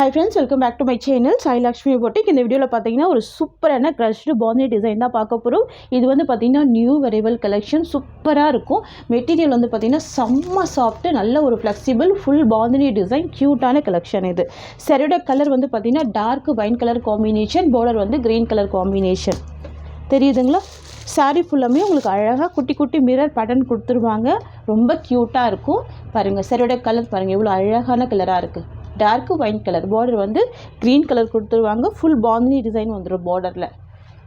Hi friends, welcome back to my channel Sai Lakshmi Boutique. இந்த வீடியோல பாத்தீங்கன்னா ஒரு சூப்பரான crushed பாந்தி டிசைன் தான் பார்க்க போறோம். இது வந்து பாத்தீங்கன்னா நியூ வெரைவல் கலெக்ஷன் சூப்பரா இருக்கும். மெட்டீரியல் வந்து பாத்தீங்கன்னா செம்ம சாஃப்ட், நல்ல ஒரு ஃப்ளெக்சிபிள் ஃபுல் பாந்தி டிசைன் கியூட்டான கலெக்ஷன் இது. சரியோட கலர் வந்து பாத்தீங்கன்னா dark wine colour combination, border வந்து கிரீன் கலர் காம்பினேஷன். தெரியுதுங்களா? சாரி ஃபுல்லாமே உங்களுக்கு அழகாக குட்டி குட்டி மிரர் பேட்டர்ன் கொடுத்துருவாங்க. ரொம்ப க்யூட்டாக இருக்கும். பாருங்கள், சரியோட கலர் பாருங்கள் எவ்வளோ அழகான கலராக இருக்குது. டார்க் வைன் கலர், பார்டர் வந்து க்ரீன் கலர் கொடுத்துருவாங்க. ஃபுல் பாந்தினி டிசைன் வந்துடும் பார்டரில்.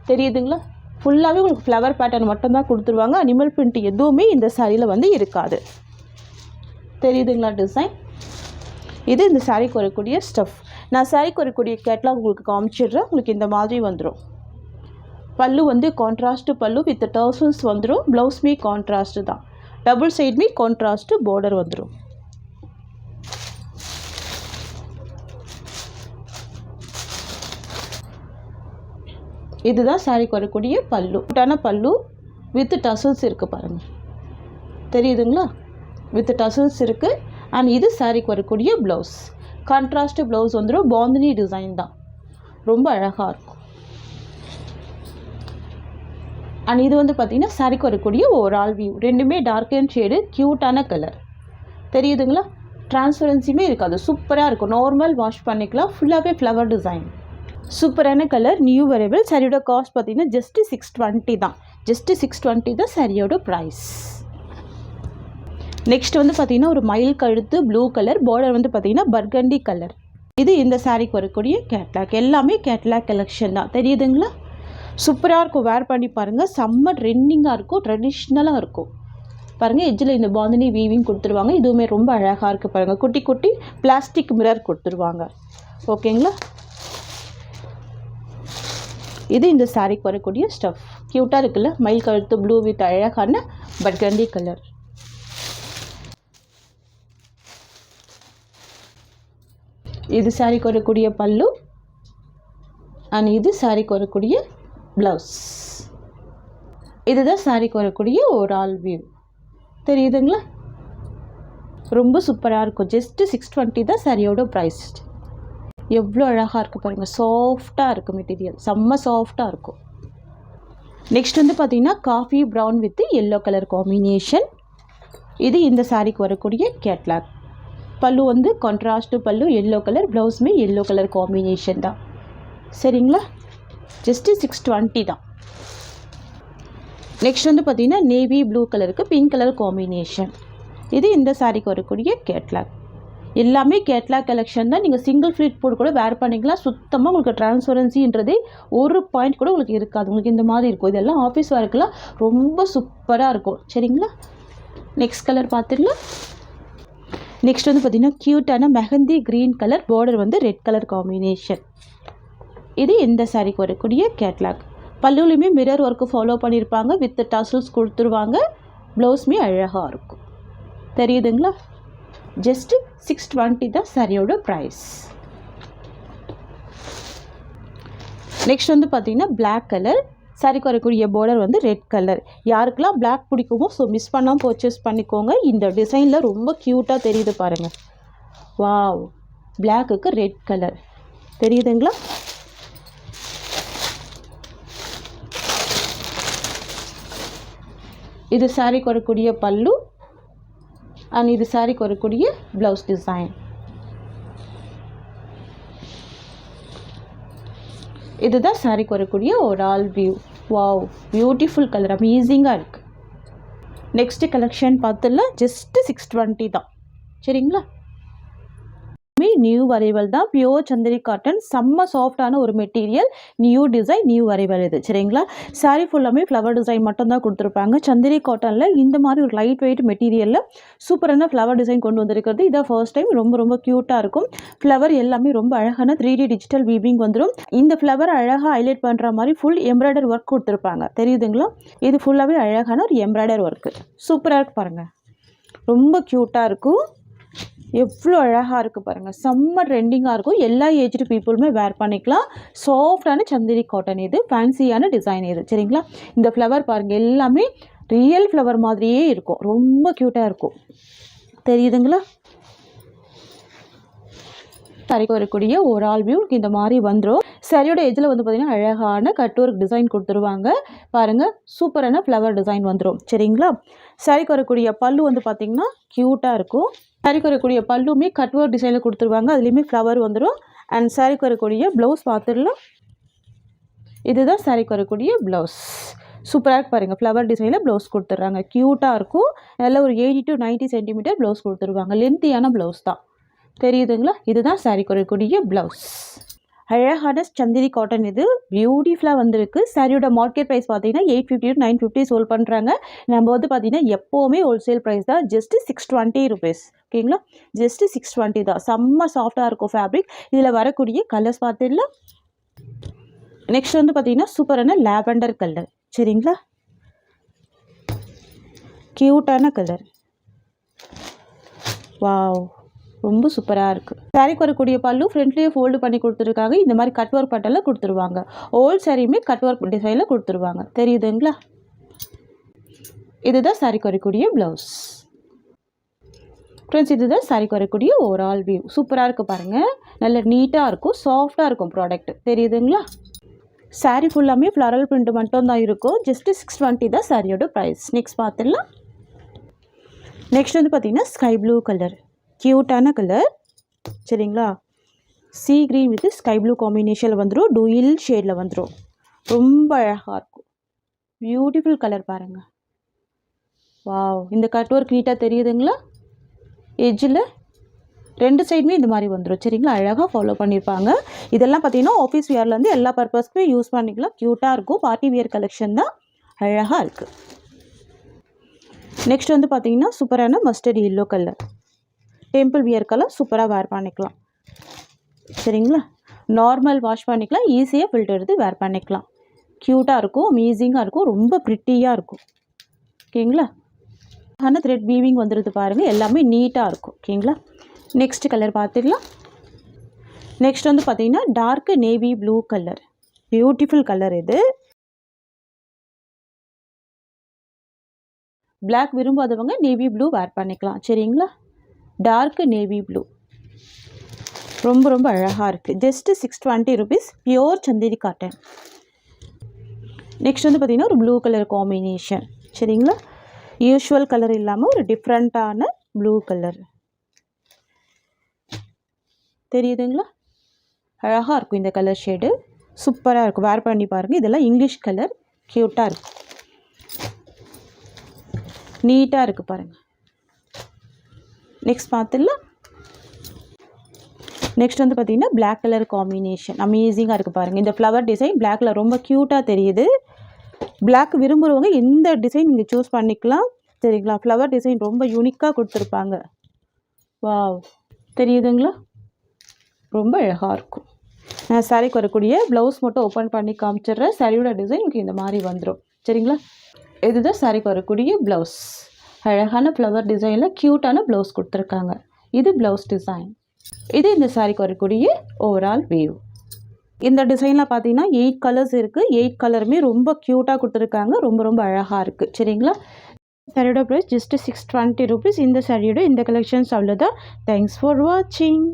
தெரியுதுங்களா? ஃபுல்லாகவே உங்களுக்கு ஃப்ளவர் பேட்டர்ன் மட்டும்தான் கொடுத்துருவாங்க. அனிமல் பிரிண்ட் எதுவுமே இந்த சாரியில் வந்து இருக்காது. தெரியுதுங்களா டிசைன்? இது இந்த சாரிக்கு வரக்கூடிய ஸ்டஃப். நான் சாரிக்கு வரக்கூடிய கேட்லாக் உங்களுக்கு காமிச்சிடுறேன். உங்களுக்கு இந்த மாதிரி வந்துடும். பல்லு வந்து கான்ட்ராஸ்ட் பல்லு வித் டர்சல்ஸ் வந்துடும். ப்ளவுஸ் மீ கான்ட்ராஸ்ட் தான். டபுள் சைட் மீ கான்ட்ராஸ்ட் பார்டர் வந்துடும். இதுதான் சாரிக்கு வரக்கூடிய பல்லு. பல்லு வித் டசல்ஸ் இருக்குது பாருங்கள். தெரியுதுங்களா? வித் டசல்ஸ் இருக்குது. அண்ட் இது சாரிக்கு வரக்கூடிய ப்ளவுஸ். கான்ட்ராஸ்ட் ப்ளவுஸ் வந்துடும். பாந்தினி டிசைன் தான். ரொம்ப அழகாக இருக்கும். அண்ட் இது வந்து பார்த்திங்கன்னா சாரிக்கு வரக்கூடிய ஓவரால் வியூ. ரெண்டுமே டார்க் அண்ட் ஷேடு, க்யூட்டான கலர். தெரியுதுங்களா? டிரான்ஸ்பரன்சியுமே இருக்காது. சூப்பராக இருக்கும். நார்மல் வாஷ் பண்ணிக்கலாம். ஃபுல்லாகவே ஃப்ளவர் டிசைன். சூப்பரான கலர், நியூ வெரைவல். சாரியோட காஸ்ட் பார்த்திங்கன்னா ஜஸ்ட் 620 தான். ஜஸ்ட் 620 தான் சாரியோட ப்ரைஸ். நெக்ஸ்ட் வந்து பார்த்திங்கன்னா ஒரு மயில் கழுத்து ப்ளூ கலர், பார்டர் வந்து பார்த்திங்கன்னா பர்கண்டி கலர். இது இந்த சாரிக்கு வரக்கூடிய கேட்லாக். எல்லாமே கேட்லாக் கலெக்ஷன் தான். தெரியுதுங்களா? சூப்பராக இருக்கும். வேர் பண்ணி பாருங்கள். செம்ம ட்ரெண்டிங்காக இருக்கும். ட்ரெடிஷ்னலாக இருக்கும். பாருங்கள், எஜ்ஜில் இந்த பாந்தினி வீவிங் கொடுத்துருவாங்க. இதுவுமே ரொம்ப அழகாக இருக்குது பாருங்கள். குட்டி குட்டி பிளாஸ்டிக் மிரர் கொடுத்துருவாங்க. ஓகேங்களா? இது இந்த சாரிக்கு வரக்கூடிய ஸ்டஃப். க்யூட்டாக இருக்குல்ல? மயில் கழுத்து ப்ளூ வித் அழகான பர்கண்டி கலர். இது சாரிக்கு வரக்கூடிய பல்லு. அண்ட் இது சாரிக்கு வரக்கூடிய ப்ளவுஸ். இதுதான் சாரிக்கு வரக்கூடிய ஓவரால் வியூ. தெரியுதுங்களா? ரொம்ப சூப்பராக இருக்கும். ஜஸ்ட்டு 620 தான் சாரியோட ப்ரைஸ். எவ்வளோ அழகாக இருக்குது பாருங்கள். சாஃப்டாக இருக்குது மெட்டீரியல். செம்ம சாஃப்டாக இருக்கும். நெக்ஸ்ட் வந்து பார்த்திங்கன்னா coffee brown with yellow colour combination. இது இந்த சாரிக்கு வரக்கூடிய கேட்லாக். பல்லு வந்து கான்ட்ராஸ்ட் பல்லு, எல்லோ கலர். ப்ளவுஸுமே எல்லோ கலர் காம்பினேஷன் தான். சரிங்களா? ஜஸ்ட்டு 620 தான். நெக்ஸ்ட் வந்து பார்த்திங்கன்னா நேவி ப்ளூ கலருக்கு பிங்க் கலர் காம்பினேஷன். இது இந்த சாரிக்கு வரக்கூடிய கேட்லாக். எல்லாமே கேட்லாக் கலெக்ஷன் தான். நீங்கள் சிங்கிள் ஃப்ளீட் போட்டு கூட வேர் பண்ணிக்கலாம். சுத்தமாக உங்களுக்கு டிரான்ஸ்பரன்சின்றதே ஒரு பாயிண்ட் கூட உங்களுக்கு இருக்காது. உங்களுக்கு இந்த மாதிரி இருக்கும். இதெல்லாம் ஆஃபீஸ் வேர்க்கெலாம் ரொம்ப சூப்பராக இருக்கும். சரிங்களா? நெக்ஸ்ட் கலர் பார்த்துக்கலாம். நெக்ஸ்ட் வந்து பார்த்திங்கன்னா க்யூட்டான மெஹந்தி க்ரீன் கலர், பார்டர் வந்து ரெட் கலர் காம்பினேஷன். இது இந்த சாரிக்கு வரக்கூடிய கேட்லாக். பல்லுலையுமே மிரர் ஒர்க்கு ஃபாலோ பண்ணியிருப்பாங்க. வித் டசல்ஸ் கொடுத்துருவாங்க. ப்ளவுஸுமே அழகாக இருக்கும். தெரியுதுங்களா? ஜஸ்ட்டு 620 தான் சாரியோட ப்ரைஸ். நெக்ஸ்ட் வந்து பார்த்திங்கன்னா பிளாக் கலர். சாரிக்கு வரக்கூடிய பார்டர் வந்து ரெட் கலர். யாருக்கெல்லாம் பிளாக் பிடிக்குமோ ஸோ மிஸ் பண்ணாமல் பர்ச்சேஸ் பண்ணிக்கோங்க. இந்த டிசைனில் ரொம்ப க்யூட்டாக தெரியுது பாருங்கள். வாவ்! பிளாக்குக்கு ரெட் கலர். தெரியுதுங்களா? இது சாரிக்கு வரக்கூடிய பல்லு. அண்ட் இது சாரிக்கு வரக்கூடிய ப்ளவுஸ் டிசைன். இதுதான் சாரிக்கு வரக்கூடிய overall view. Wow! Beautiful colour. அமேசிங்காக இருக்குது. நெக்ஸ்ட் கலெக்ஷன் பார்த்துடலாம். ஜஸ்ட்டு 620 தான். சரிங்களா? நியூ வரைவல் தான். Pure Chanderi cotton. செம்ம சாஃப்டான ஒரு material. New design, new arrival இது. சரிங்களா? சாரி ஃபுல்லாமே ஃப்ளவர் டிசைன் மட்டும்தான் கொடுத்துருப்பாங்க. சந்திரி காட்டனில் இந்த மாதிரி ஒரு லைட் வெயிட் மெட்டீரியலில் சூப்பரான ஃப்ளவர் டிசைன் கொண்டு வந்திருக்கிறது இதான் ஃபர்ஸ்ட் டைம். ரொம்ப ரொம்ப க்யூட்டாக இருக்கும். ஃப்ளவர் எல்லாமே ரொம்ப அழகான 3D டிஜிட்டல் வீவிங் வந்துடும். இந்த ஃப்ளவர் அழகாக ஹைலைட் பண்ணுற மாதிரி ஃபுல் எம்ப்ராய்டர் ஒர்க் கொடுத்துருப்பாங்க. தெரியுதுங்களா? இது ஃபுல்லாகவே அழகான ஒரு எம்ப்ராய்டர் ஒர்க்கு. சூப்பராக இருக்குது பாருங்கள். ரொம்ப க்யூட்டாக இருக்கும். எவ்வளோ அழகாக இருக்குது பாருங்கள். செம்ம ட்ரெண்டிங்காக இருக்கும். எல்லா ஏஜ்டு பீப்புளுமே வேர் பண்ணிக்கலாம். சாஃப்டான சந்திரி காட்டன். இது ஃபேன்சியான டிசைன் இது. சரிங்களா? இந்த ஃப்ளவர் பாருங்கள். எல்லாமே ரியல் ஃப்ளவர் மாதிரியே இருக்கும். ரொம்ப க்யூட்டாக இருக்கும். தெரியுதுங்களா? சாரிக்கு வரக்கூடிய ஒரு ஆல் வியூ இந்த மாதிரி வந்துடும். சாரியோட எஜ்ஜில் வந்து பார்த்திங்கன்னா அழகான கட் ஒர்க் டிசைன் கொடுத்துருவாங்க. பாருங்கள், சூப்பரான ஃப்ளவர் டிசைன் வந்துடும். சரிங்களா? சாரிக்கு வரக்கூடிய பல்லு வந்து பார்த்திங்கன்னா க்யூட்டாக இருக்கும். சாரிக்கு வரக்கூடிய பல்லுமே கட் ஒர்க் டிசைனில் கொடுத்துருவாங்க. அதுலேயுமே ஃப்ளவர் வந்துடும். அண்ட் சாரிக்கு வரக்கூடிய ப்ளவுஸ் பார்த்துடலாம். இதுதான் சாரிக்கு வரக்கூடிய ப்ளவுஸ். சூப்பராக பாருங்கள், ஃப்ளவர் டிசைனில் ப்ளவுஸ் கொடுத்துட்றாங்க. க்யூட்டாக இருக்கும். நல்ல ஒரு 80 to 90 சென்டிமீட்டர் ப்ளவுஸ் கொடுத்துருவாங்க. லென்த்தியான ப்ளவுஸ் தான். தெரியுதுங்களா? இதுதான் சாரிக்கு வரக்கூடிய ப்ளவுஸ். அழகான சந்திரி காட்டன். இது பியூட்டிஃபுல்லாக வந்திருக்கு. சாரியோட மார்க்கெட் ப்ரைஸ் பார்த்தீங்கன்னா 850 to 950 சோல் பண்ணுறாங்க. நம்ம வந்து பார்த்தீங்கன்னா எப்போவுமே ஹோல்சேல் ப்ரைஸ் தான். Just 620 rupees. ஓகேங்களா? ஜஸ்ட்டு 620 தான். செம்ம சாஃப்டாக இருக்கும் ஃபேப்ரிக். இதில் வரக்கூடிய கலர்ஸ் பார்த்துடலாம். நெக்ஸ்ட் வந்து பார்த்தீங்கன்னா சூப்பரான லாவெண்டர் கலர். சரிங்களா? க்யூட்டான கலர். வாவ், ரொம்ப சூப்பராக இருக்குது. சாரிக்கு வரக்கூடிய பல்லு ஃப்ரண்ட்லேயே ஃபோல்டு பண்ணி கொடுத்துருக்காங்க. இந்த மாதிரி கட் ஒர்க் பட்டனில் கொடுத்துருவாங்க. ஓல் சாரியுமே கட் ஒர்க் டிசைனில் கொடுத்துருவாங்க. தெரியுதுங்களா? இதுதான் சாரிக்கு வரக்கூடிய ப்ளவுஸ். ஃப்ரெண்ட்ஸ், இதுதான் சாரிக்கு வரக்கூடிய ஓவரால் வியூ. சூப்பராக இருக்குது பாருங்கள். நல்ல நீட்டாக இருக்கும், சாஃப்டாக இருக்கும் ப்ராடக்ட். தெரியுதுங்களா? சாரீ ஃபுல்லாமே ஃப்ளரல் பிரிண்ட் மட்டும் தான் இருக்கும். ஜஸ்ட்டு 620 தான் சாரியோட ப்ரைஸ். நெக்ஸ்ட் பார்த்துடலாம். நெக்ஸ்ட் வந்து பார்த்திங்கன்னா ஸ்கை ப்ளூ கலர். க்யூட்டான கலர். சரிங்களா? Sea green with sky blue காம்பினேஷனில் வந்துடும். டூயில் ஷேடில் வந்துடும். ரொம்ப அழகாக இருக்கும். பியூட்டிஃபுல் கலர் பாருங்கள். வாவ், இந்த கட் ஒர்க் நீட்டாக தெரியுதுங்களா? எட்ஜில் 2 சைடுமே இந்த மாதிரி வந்துடும். சரிங்களா? அழகாக ஃபாலோ பண்ணியிருப்பாங்க. இதெல்லாம் பார்த்தீங்கன்னா ஆஃபீஸ் வியர்லேருந்து எல்லா பர்பஸ்க்குமே யூஸ் பண்ணிக்கலாம். க்யூட்டாக இருக்கும். பார்ட்டி வியர் கலெக்ஷன் தான். அழகாக இருக்குது. நெக்ஸ்ட் வந்து பார்த்தீங்கன்னா சூப்பரான mustard yellow colour. Temple wear colour. சூப்பராக வேர் பண்ணிக்கலாம். சரிங்களா? நார்மல் வாஷ் பண்ணிக்கலாம். ஈஸியாக ஃபில்டர் எடுத்து வேர் பண்ணிக்கலாம். க்யூட்டாக இருக்கும். அமேசிங்காக இருக்கும். ரொம்ப ப்ரிட்டியாக இருக்கும். ஓகேங்களா? ஆனால் த்ரெட் வீவிங் வந்துடுது பாருங்கள். எல்லாமே நீட்டாக இருக்கும். ஓகேங்களா? நெக்ஸ்ட் கலர் பார்த்துடலாம். நெக்ஸ்ட் வந்து பார்த்தீங்கன்னா dark navy blue colour. Beautiful colour இது. பிளாக் விரும்பாதவங்க நேவி ப்ளூ வேர் பண்ணிக்கலாம். சரிங்களா? டார்க் நேவி ப்ளூ ரொம்ப ரொம்ப அழகாக இருக்குது. Just 620 rupees. Pure Chanderi cotton. Next வந்து பார்த்திங்கன்னா ஒரு ப்ளூ கலர் காம்பினேஷன். சரிங்களா? யூஷுவல் கலர் இல்லாமல் ஒரு டிஃப்ரெண்ட்டான ப்ளூ கலர். தெரியுதுங்களா? அழகாக இருக்கும் இந்த கலர் ஷேடு. சூப்பராக இருக்கும். வேர் பண்ணி பாருங்கள். இதெல்லாம் இங்கிலீஷ் கலர். க்யூட்டாக இருக்கும். நீட்டாக இருக்குது பாருங்கள். நெக்ஸ்ட் பார்த்துடலாம். நெக்ஸ்ட் வந்து பார்த்திங்கன்னா பிளாக் கலர் காம்பினேஷன். அமேசிங்காக இருக்குது பாருங்கள். இந்த ஃப்ளவர் டிசைன் பிளாக்கில் ரொம்ப க்யூட்டாக தெரியுது. பிளாக் விரும்புகிறவங்க இந்த டிசைன் நீங்கள் சூஸ் பண்ணிக்கலாம். சரிங்களா? ஃப்ளவர் டிசைன் ரொம்ப யூனிக்காக கொடுத்துருப்பாங்க. வாவ், தெரியுதுங்களா? ரொம்ப அழகாக இருக்கும். நான் சாரிக்கு வரக்கூடிய ப்ளவுஸ் மட்டும் ஓப்பன் பண்ணி காமிச்சிடுறேன். சாரியோட டிசைன் உங்களுக்கு இந்த மாதிரி வந்துடும். சரிங்களா? இதுதான் சாரிக்கு வரக்கூடிய ப்ளவுஸ். அழகான ஃப்ளவர் டிசைனில் க்யூட்டான ப்ளவுஸ் கொடுத்துருக்காங்க. இது ப்ளவுஸ் டிசைன். இது இந்த சாரிக்கு வரக்கூடிய ஓவரால் வியூ. இந்த டிசைனில் பார்த்தீங்கன்னா 8 கலர்ஸ் இருக்குது. 8 கலருமே ரொம்ப க்யூட்டாக கொடுத்துருக்காங்க. ரொம்ப ரொம்ப அழகாக இருக்குது. சரிங்களா? சாரியோட ப்ரைஸ் ஜஸ்ட்டு 620 ருபீஸ். இந்த சாரியோட இந்த கலெக்ஷன்ஸ் அவ்வளோதான். தேங்க்ஸ் ஃபார் வாட்சிங்.